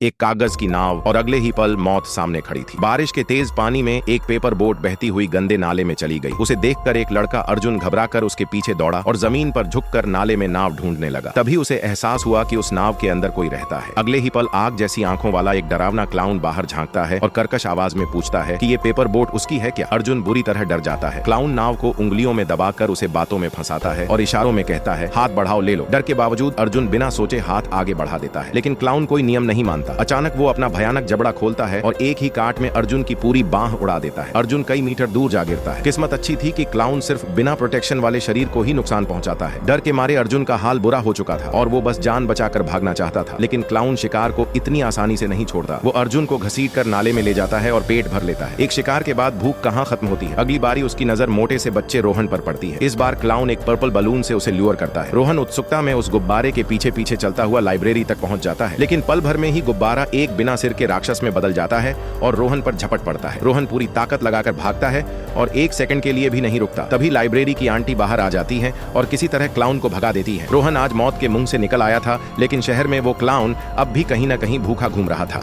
एक कागज की नाव और अगले ही पल मौत सामने खड़ी थी। बारिश के तेज पानी में एक पेपर बोट बहती हुई गंदे नाले में चली गई। उसे देखकर एक लड़का अर्जुन घबराकर उसके पीछे दौड़ा और जमीन पर झुककर नाले में नाव ढूंढने लगा। तभी उसे एहसास हुआ कि उस नाव के अंदर कोई रहता है। अगले ही पल आग जैसी आंखों वाला एक डरावना क्लाउन बाहर झांकता है और कर्कश आवाज में पूछता है कि ये पेपर बोट उसकी है क्या। अर्जुन बुरी तरह डर जाता है। क्लाउन नाव को उंगलियों में दबाकर उसे बातों में फंसाता है और इशारों में कहता है, हाथ बढ़ाओ, ले लो। डर के बावजूद अर्जुन बिना सोचे हाथ आगे बढ़ा देता है, लेकिन क्लाउन कोई नियम नहीं मानता। अचानक वो अपना भयानक जबड़ा खोलता है और एक ही काट में अर्जुन की पूरी बांह उड़ा देता है। अर्जुन कई मीटर दूर जा गिरता है। किस्मत अच्छी थी कि क्लाउन सिर्फ बिना प्रोटेक्शन वाले शरीर को ही नुकसान पहुंचाता है। डर के मारे अर्जुन का हाल बुरा हो चुका था और वो बस जान बचाकर भागना चाहता था, लेकिन क्लाउन शिकार को इतनी आसानी से नहीं छोड़ता। वो अर्जुन को घसीटकर नाले में ले जाता है और पेट भर लेता है। एक शिकार के बाद भूख कहाँ खत्म होती है। अगली बारी उसकी नजर मोटे से बच्चे रोहन पर पड़ती है। इस बार क्लाउन एक पर्पल बलून से उसे ल्यूर करता है। रोहन उत्सुकता में उस गुब्बारे के पीछे पीछे चलता हुआ लाइब्रेरी तक पहुंच जाता है, लेकिन पल भर में ही गुब्बारा एक बिना सिर के राक्षस में बदल जाता है और रोहन पर झपट पड़ता है। रोहन पूरी ताकत लगाकर भागता है और एक सेकंड के लिए भी नहीं रुकता। तभी लाइब्रेरी की आंटी बाहर आ जाती है और किसी तरह क्लाउन को भगा देती है। रोहन आज मौत के मुंह से निकल आया था, लेकिन शहर में वो क्लाउन अब भी कहीं न कहीं भूखा घूम रहा था।